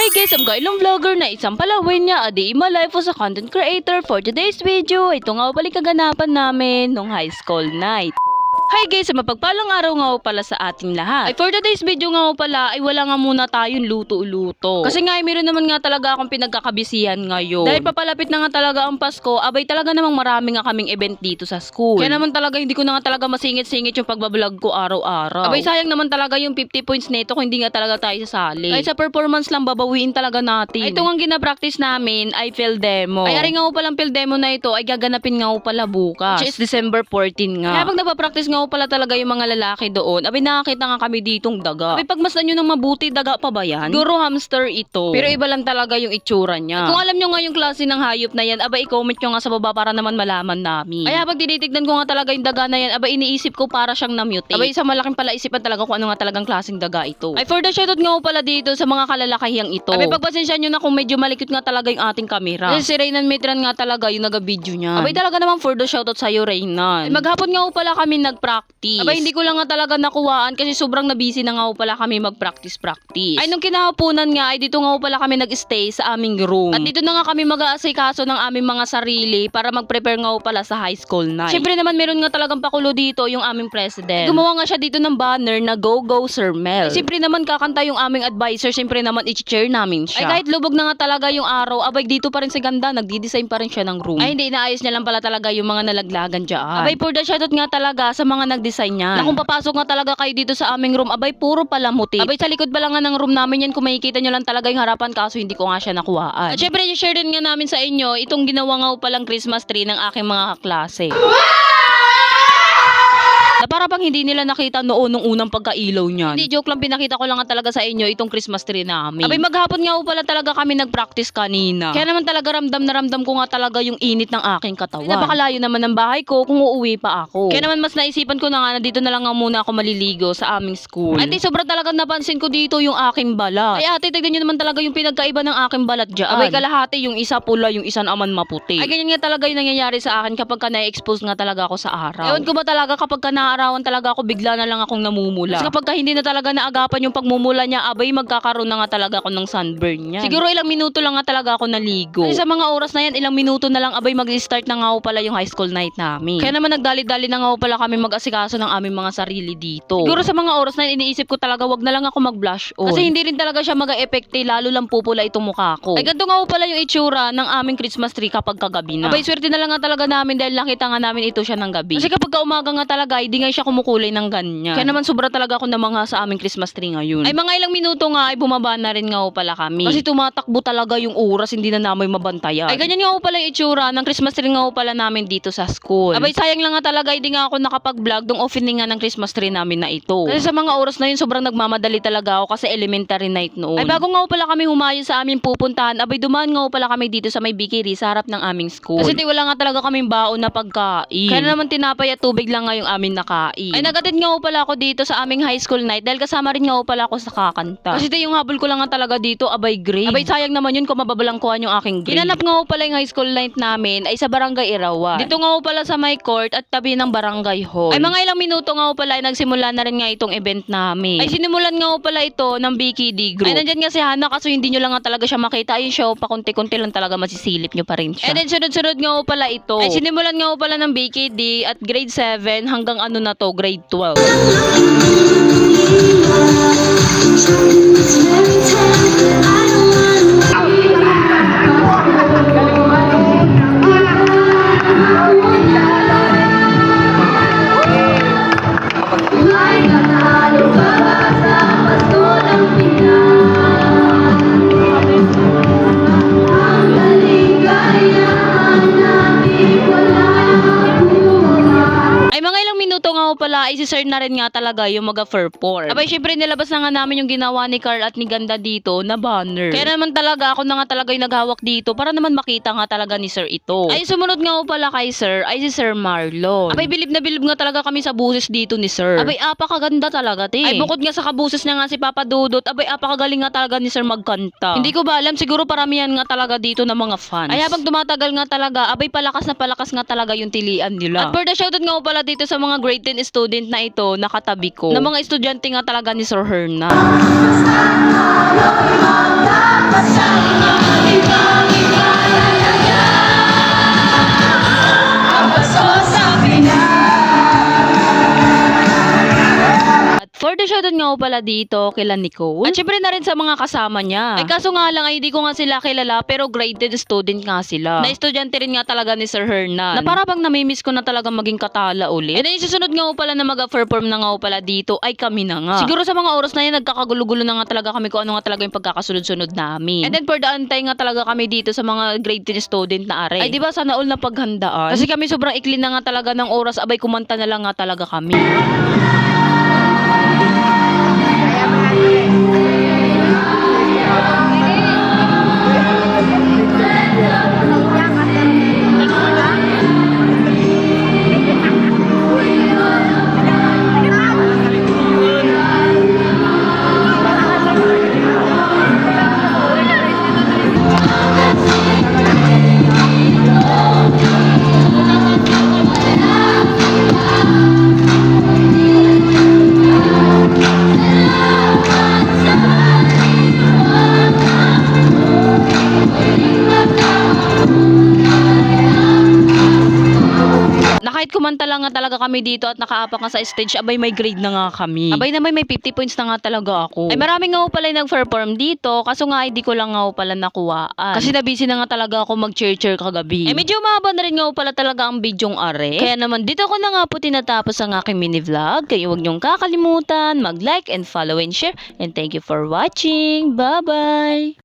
Hi guys, I'm Kailong Vlogger na isang palawin niya adi life as a content creator. For today's video, ito nga pala kaganapan namin nung high school night. Hi guys, mapagpalang araw nga pala sa ating lahat. Ay for today's video nga pala ay wala nga muna tayong luto-luto. Kasi nga meron naman nga talaga akong pinagkakabisihan ngayon. Dahil papalapit na nga talaga ang Pasko, abay talaga namang marami nga kaming event dito sa school. Kaya naman talaga hindi ko na nga talaga masingit-singit yung pagbablog ko araw-araw. Abay sayang naman talaga yung 50 points nito kung hindi nga talaga tayo sasali. Ay sa performance lang babawiin talaga natin. Ay ito nga gina-practice namin ay field demo. Ay ari nga palang field demo na ito ay gaganapin nga pala bukas. Which is December 14 nga. Kaya pag napapractice nga pala talaga yung mga lalaki doon, abay nakakita nga kami ditong daga. Abay pagmasdan nyo ng mabuti, daga pa ba yan? Siguro hamster ito. Pero iba lang talaga yung itsura niya. At kung alam nyo nga yung klase ng hayop na yan, abay i-comment nyo nga sa baba para naman malaman namin. Ay habang tinitignan ko nga talaga yung daga na yan, abay iniisip ko para siyang na-mutate. Abay isang malaking palaisipan talaga kung ano nga talagang klaseng daga ito. Ay for the shoutout nga pala dito sa mga kalalakihang ito. Abay pagpasensya nyo na kung medyo malikot nga talaga yung ating camera. Kasi si Reynan Mitran nga talaga yung naga-video niya. Abay talaga naman for the shoutout sa'yo Reynan. Ay maghapon nga pala kami nag-practice. Abay hindi ko lang nga talaga nakuhaan kasi sobrang nabisi na nga pala kami mag-practice. Ay nung kinahaponan nga ay dito nga pala kami nag-stay sa aming room. At dito na nga kami mag-aasikaso ng aming mga sarili para mag-prepare nga pala sa high school night. Siyempre naman meron nga talagang pakulo dito yung aming president. Gumawa nga siya dito ng banner na Go Go Sir Mel. Siyempre naman kakanta yung aming advisor, siyempre naman i-cheer namin siya. Ay kahit lubog na nga talaga yung araw, abay dito pa rin si ganda, nagdi-design pa rin siya ng room. Ay hindi inaayos niya lang pala talaga yung mga nalaglagan dyan. Abay for the shoutout nga talaga sa mga nag-design niya. Na kung papasok nga talaga kayo dito sa aming room, abay puro pala muti. Abay sa likod ba lang nga ng room namin yan, kung makikita nyo lang talaga yung harapan, kaso hindi ko nga siya nakuhaan. At syempre i-share din nga namin sa inyo itong ginawa nga palang Christmas tree ng aking mga kaklase. Na para bang hindi nila nakita noon nung unang pagkailaw niyan. Hindi, joke lang, pinakita ko lang nga talaga sa inyo itong Christmas tree namin. Abay maghapon nga pala talaga kami nag-practice kanina. Kaya naman talaga ramdam na ramdam ko nga talaga yung init ng aking katawan. Ay, napakalayo naman ng bahay ko kung uuwi pa ako. Kaya naman mas naisipan ko na nga na dito na lang nga muna ako maliligo sa aming school. At sobrang talaga napansin ko dito yung aking balat. Ay ate, tignan nyo naman talaga yung pinagkaiba ng aking balat dyan. Abay kalahati yung isa pula, yung isa naman maputi. Ay ganyan nga talaga yung nangyayari sa akin kapag ka na-expose nga talaga ako sa araw. Ewan ko ba talaga kapag ka arawan talaga ako, bigla na lang akong namumula. Kasi kapag hindi na talaga naagapan yung pagmumula niya, abay magkakaroon na nga talaga ako ng sunburn niya. Siguro ilang minuto lang nga talaga ako naligo. Kasi sa mga oras na yan, ilang minuto na lang abay mag-start na nga pala yung high school night namin. Kaya naman nagdali-dali na nga pala kami mag-asikaso ng aming mga sarili dito. Siguro sa mga oras na yan, iniisip ko talaga wag na lang ako mag-blush on. Kasi hindi rin talaga siya mag-e-epekte, lalo lang pupula itong mukha ko. Ay ganito nga pala yung itsura ng aming Christmas tree kapag kagabi na. Abay swerte na lang nga talaga namin dahil nakita nga namin ito siya ng gabi. Kasi kapag umaga nga talaga, hindi nga siya kumukulay ng ganyan. Kaya naman sobra talaga ako na mga sa aming Christmas tree ngayon. Ay mga ilang minuto nga ay bumaba na rin nga pala kami. Kasi tumatakbo talaga yung oras, hindi na namin mabantayan. Ay ganyan nga pala yung itsura ng Christmas tree nga pala namin dito sa school. Abay sayang lang nga talaga hindi nga ako nakapag-vlog ng opening nga ng Christmas tree namin na ito. Kasi sa mga oras na yun sobrang nagmamadali talaga ako kasi elementary night noon. Ay bago nga pala kami humayo sa aming pupuntahan, abay dumaan nga pala kami dito sa may bikiri sa harap ng aming school. Kasi wala nga talaga kaming baon na pagkain. Kaya naman tinapay at tubig lang nga yung amin nakain. Ay nagatid nga pala ako dito sa aming high school night dahil kasama rin nga pala ako sa kakanta. Kasi yung habol ko lang nga talaga dito, abay grade. Abay sayang naman yun kung mababalangkuhan yung aking grade. Ginanap nga pala yung high school night namin ay sa Barangay Irawan. Dito nga pala sa may court at tabi ng barangay hall. Ay mga ilang minuto nga pala ay nagsimula na rin nga itong event namin. Ay sinimulan nga pala ito ng BKD group. Ay nandyan nga si Hana kaso hindi nyo lang nga talaga siya makita. Ayun siya, pakunti-kunti lang talaga masisilip nyo pa rin siya. And then sunod-sunod nga pala ito. Ay sinimulan nga pala ng BKD at grade 7 hanggang ano na to, grade 12. Pala ay si sir na rin nga talaga yung mag-perform. Abay syempre nilabas na nga namin yung ginawa ni Carl at ni Ganda dito na banner. Kaya naman talaga ako na nga talaga yung naghawak dito para naman makita nga talaga ni sir ito. Ay sumunod nga pala kay sir ay si Sir Marlon. Abay bilib na bilib nga talaga kami sa buses dito ni sir. Abay apakaganda talaga te. Ay bukod nga sa kabuses niya nga si Papa Dudut, abay apakagaling nga talaga ni sir magkanta. Hindi ko ba alam, siguro paramihan nga talaga dito ng mga fans. Ay habang tumatagal nga talaga, abay palakas na palakas nga talaga yung tilian nila. At for the shoutout nga pala dito sa mga grade 10 student na ito nakatabi ko. Na mga estudyante nga talaga ni Sir Herna. nga po pala dito kila Nicole. At syempre na rin sa mga kasama niya. Ay kaso nga lang ay hindi ko nga sila kilala pero graded student nga sila. Na estudyante rin nga talaga ni Sir Hernan. Na para bang namimiss ko na talaga maging katala ulit. And then yung susunod nga po pala na mag-perform na nga po pala dito ay kami na nga. Siguro sa mga oras na yan nagkakagulo-gulo na nga talaga kami kung ano nga talaga yung pagkakasunod-sunod namin. And then for the antay nga talaga kami dito sa mga grade 10 student na are. Ay diba sana all na paghandaan. Kasi kami sobrang ikli na nga talaga ng oras abay kumanta na lang nga talaga kami. Kahit kumanta lang nga talaga kami dito at nakaapak nga sa stage, abay may grade na nga kami. Abay naman may 50 points na nga talaga ako. Ay marami nga po pala yung nag-perform dito, kaso nga ay di ko lang nga po pala nakuhaan. Kasi nabisi na nga talaga ako mag-cheer kagabi. Medyo mahaba na rin nga po pala talaga ang bidyong are. Kaya naman dito ko na nga po tinatapos ang aking mini vlog. Kaya huwag niyong kakalimutan mag-like and follow and share. And thank you for watching. Bye-bye!